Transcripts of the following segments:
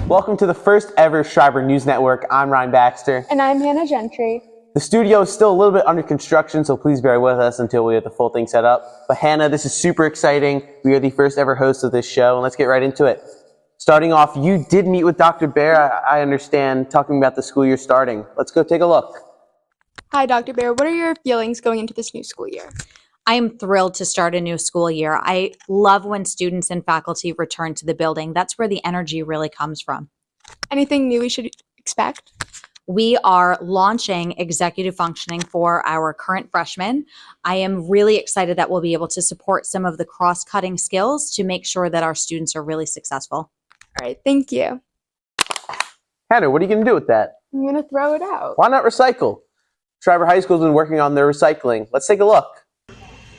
Welcome to the first ever SCHREIBER News Network. I'm Ryan Baxter. And I'm Hannah Gentry. The studio is still a little bit under construction, so please bear with us until we get the full thing set up. But Hannah, this is super exciting. We are the first ever host of this show, and let's get right into it. Starting off, you did meet with Dr. Bear, I understand, talking about the school year starting. Let's go take a look. Hi, Dr. Bear. What are your feelings going into this new school year? I am thrilled to start a new school year. I love when students and faculty return to the building. That's where the energy really comes from. Anything new we should expect? We are launching executive functioning for our current freshmen. I am really excited that we'll be able to support some of the cross-cutting skills to make sure that our students are really successful. All right, thank you. Hannah, what are you going to do with that? I'm going to throw it out. Why not recycle? SCHREIBER High School has been working on their recycling. Let's take a look.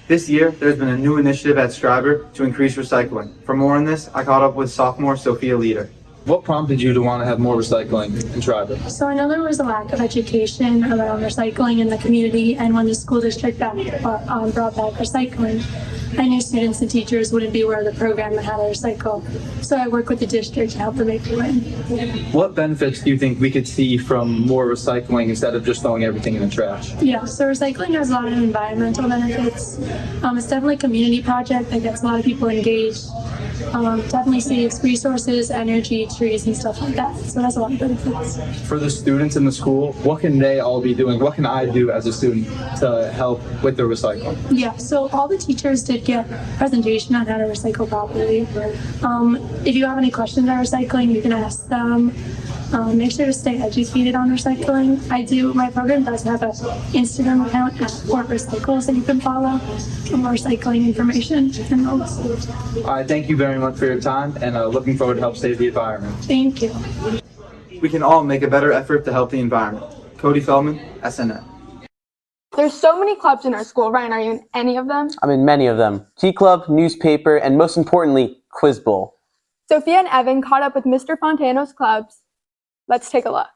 This year, there's been a new initiative at SCHREIBER to increase recycling. For more on this, I caught up with sophomore Sophia Leader. What prompted you to want to have more recycling in SCHREIBER? So I know there was a lack of education around recycling in the community, and when the school district brought back recycling, I knew students and teachers wouldn't be aware of the program and how to recycle. So I work with the district to help them make it win. What benefits do you think we could see from more recycling instead of just throwing everything in the trash? Yeah, so recycling has a lot of environmental benefits. It's definitely a community project that gets a lot of people engaged. Definitely saves resources, energy, trees, and stuff like that. So it has a lot of benefits. For the students in the school, what can they all be doing? What can I do as a student to help with the recycling? Yeah, so all the teachers did get a presentation on how to recycle properly. If you have any questions on recycling, you can ask them. Make sure to stay educated on recycling. My program does have an Instagram account at Fort Recycles that you can follow for more recycling information and notes. All right, thank you very much for your time, and looking forward to help save the environment. Thank you. We can all make a better effort to help the environment. Cody Feldman, SNN. There's so many clubs in our school. Ryan, are you in any of them? I'm in many of them. Tea Club, newspaper, and most importantly, Quiz Bowl. Sophia and Evan caught up with Mr. Fontano's clubs. Let's take a look.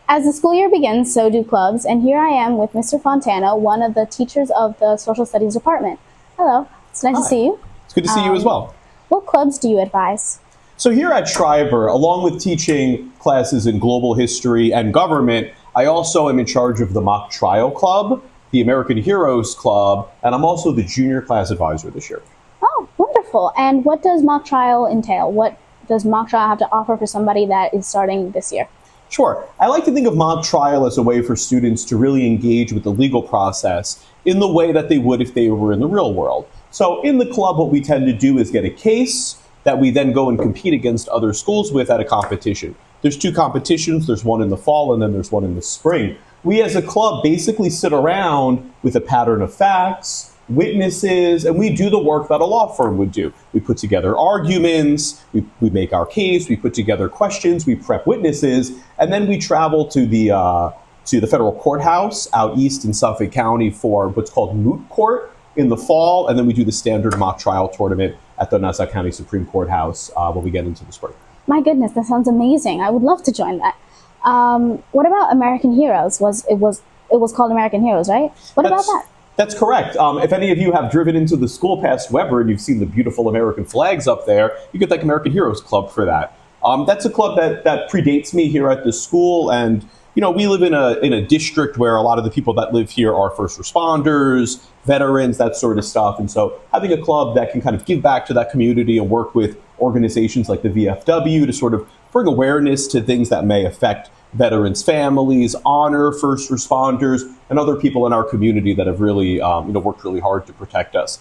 As the school year begins, so do clubs, and here I am with Mr. Fontana, one of the teachers of the Social Studies Department. Hello, it's nice to see you. It's good to see you as well. What clubs do you advise? So here at SCHREIBER, along with teaching classes in global history and government, I also am in charge of the Mock Trial Club, the American Heroes Club, and I'm also the junior class advisor this year. Oh, wonderful. And what does mock trial entail? What does mock trial have to offer for somebody that is starting this year? Sure. I like to think of mock trial as a way for students to really engage with the legal process in the way that they would if they were in the real world. So in the club, what we tend to do is get a case that we then go and compete against other schools with at a competition. There's two competitions. There's one in the fall and then there's one in the spring. We as a club basically sit around with a pattern of facts, witnesses, and we do the work that a law firm would do. We put together arguments, we make our case, we put together questions, we prep witnesses, and then we travel to the federal courthouse out east in Suffolk County for what's called moot court in the fall, and then we do the standard mock trial tournament at the Nassau County Supreme Courthouse when we get into the spring. My goodness, that sounds amazing. I would love to join that. What about American Heroes? It was called American Heroes, right? What about that? That's correct. If any of you have driven into the school past Weber and you've seen the beautiful American flags up there, you could thank American Heroes Club for that. That's a club that predates me here at the school, and we live in a district where a lot of the people that live here are first responders, veterans, that sort of stuff. And so having a club that can kind of give back to that community and work with organizations like the VFW to sort of bring awareness to things that may affect veterans' families, honor first responders, and other people in our community that have really worked really hard to protect us.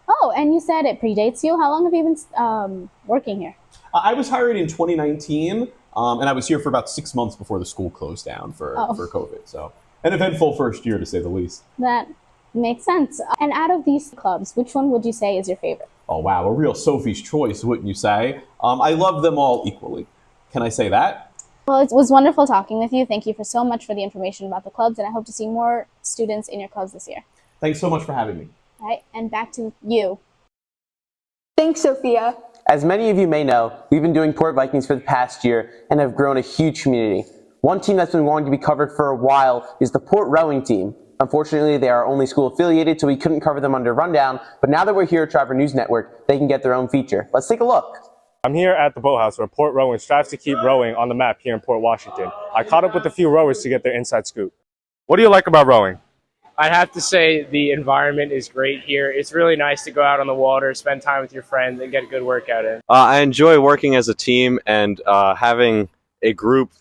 Oh, and you said it predates you. How long have you been working here? I was hired in 2019, and I was here for about 6 months before the school closed down for COVID. So an eventful first year, to say the least. That makes sense. And out of these clubs, which one would you say is your favorite? Oh, wow. A real Sophie's choice, wouldn't you say? I love them all equally. Can I say that? Well, it was wonderful talking with you. Thank you so much for the information about the clubs, and I hope to see more students in your clubs this year. Thanks so much for having me. All right, and back to you. Thanks, Sophia. As many of you may know, we've been doing Port Vikings for the past year and have grown a huge community. One team that's been wanting to be covered for a while is the Port Rowing team. Unfortunately, they are only school affiliated, so we couldn't cover them under Rundown, but now that we're here at SCHREIBER News Network, they can get their own feature. Let's take a look. I'm here at the boathouse where Port Rowing strives to keep rowing on the map here in Port Washington. I caught up with a few rowers to get their inside scoop. What do you like about rowing? I'd have to say the environment is great here. It's really nice to go out on the water, spend time with your friends, and get a good workout in. I enjoy working as a team and having a group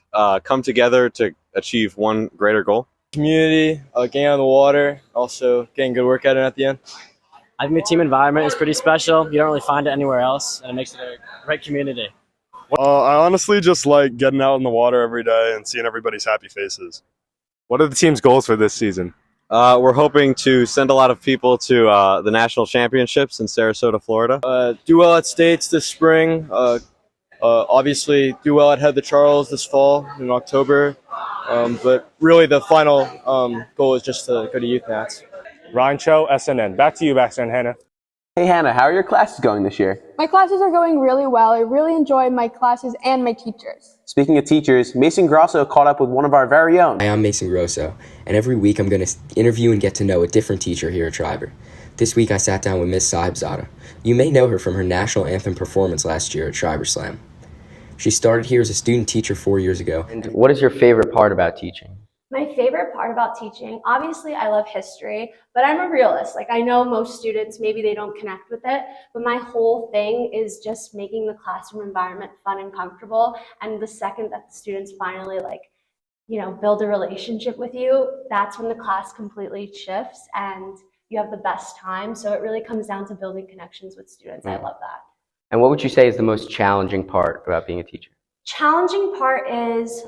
come together to achieve one greater goal. Community, getting on the water, also getting good workout in at the end. I think the team environment is pretty special. You don't really find it anywhere else, and it makes it a great community. I honestly just like getting out in the water every day and seeing everybody's happy faces. What are the team's goals for this season? We're hoping to send a lot of people to the national championships in Sarasota, Florida. Do well at states this spring. Obviously, do well at Head the Charles this fall in October. But really, the final goal is just to go to youth nats. Ryan Cho, SNN. Back to you, Hannah. Hey Hannah, how are your classes going this year? My classes are going really well. I really enjoy my classes and my teachers. Speaking of teachers, Mason Grosso caught up with one of our very own. Hi, I'm Mason Grosso, and every week I'm going to interview and get to know a different teacher here at Schreiber. This week I sat down with Miss Saibzada. You may know her from her national anthem performance last year at Schreiber Slam. She started here as a student teacher 4 years ago. And what is your favorite part about teaching? My favorite part about teaching, obviously I love history, but I'm a realist. Like I know most students, maybe they don't connect with it, but my whole thing is just making the classroom environment fun and comfortable. And the second that the students finally build a relationship with you, that's when the class completely shifts and you have the best time. So it really comes down to building connections with students. I love that. And what would you say is the most challenging part about being a teacher? Challenging part is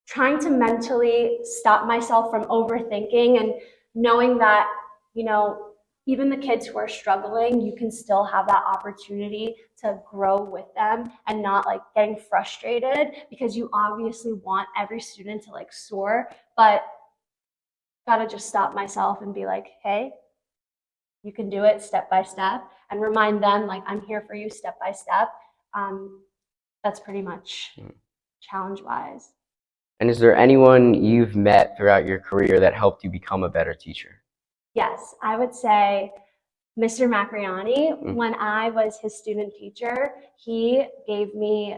trying to mentally stop myself from overthinking and knowing that, even the kids who are struggling, you can still have that opportunity to grow with them and not getting frustrated because you obviously want every student to soar, but gotta just stop myself and be like, hey, you can do it step by step and remind them I'm here for you step by step. That's pretty much challenge-wise. And is there anyone you've met throughout your career that helped you become a better teacher? Yes, I would say Mr. Macriani. When I was his student teacher, he gave me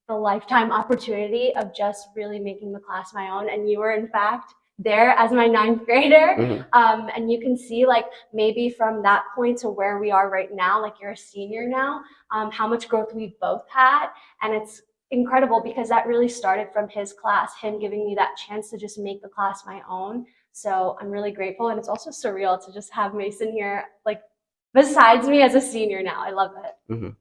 the lifetime opportunity of just really making the class my own. And you were, in fact, there as my 9th grader. And you can see maybe from that point to where we are right now, you're a senior now, how much growth we've both had. And it's incredible because that really started from his class, him giving me that chance to just make the class my own. So I'm really grateful. And it's also surreal to just have Mason here, besides me as a senior now. I love it.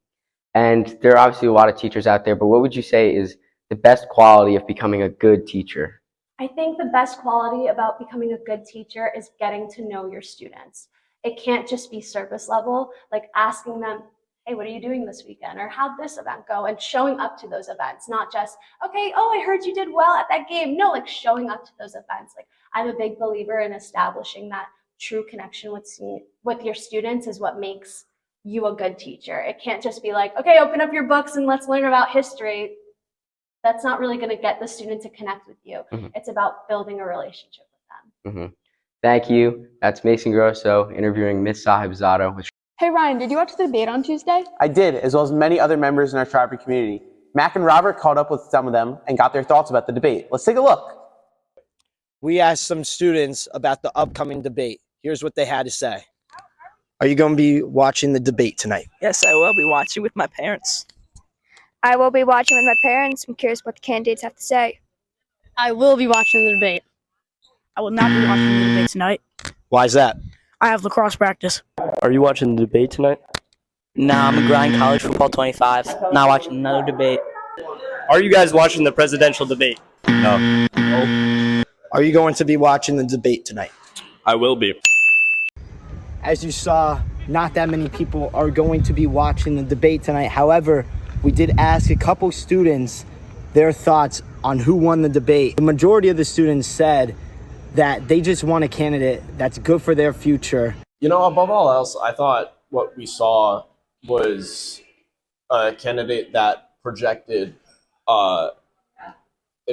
And there are obviously a lot of teachers out there, but what would you say is the best quality of becoming a good teacher? I think the best quality about becoming a good teacher is getting to know your students. It can't just be surface level, asking them, hey, what are you doing this weekend? Or how'd this event go? And showing up to those events, not just, okay, oh, I heard you did well at that game. No, showing up to those events. I'm a big believer in establishing that true connection with your students is what makes you a good teacher. It can't just be okay, open up your books and let's learn about history. That's not really going to get the student to connect with you. It's about building a relationship with them. Thank you. That's Mason Grosso interviewing Miss Saibzada with Hey Ryan, did you watch the debate on Tuesday? I did, as well as many other members in our Schreiber community. Mac and Robert caught up with some of them and got their thoughts about the debate. Let's take a look. We asked some students about the upcoming debate. Here's what they had to say. Are you going to be watching the debate tonight? Yes, I will be watching with my parents. I will be watching with my parents. I'm curious what the candidates have to say. I will be watching the debate. I will not be watching the debate tonight. Why is that? I have lacrosse practice. Are you watching the debate tonight? No, I'm a grind college football 25. Not watching another debate. Are you guys watching the presidential debate? No. Are you going to be watching the debate tonight? I will be. As you saw, not that many people are going to be watching the debate tonight. However, we did ask a couple students their thoughts on who won the debate. The majority of the students said that they just want a candidate that's good for their future. Above all else, I thought what we saw was a candidate that projected an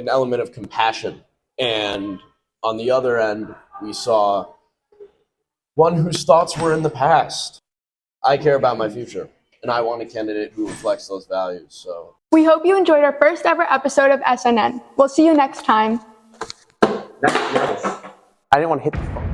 element of compassion. And on the other end, we saw one whose thoughts were in the past. I care about my future. and I want a candidate who reflects those values. So We hope you enjoyed our first ever episode of SNN. We'll see you next time. I didn't want to hit the phone.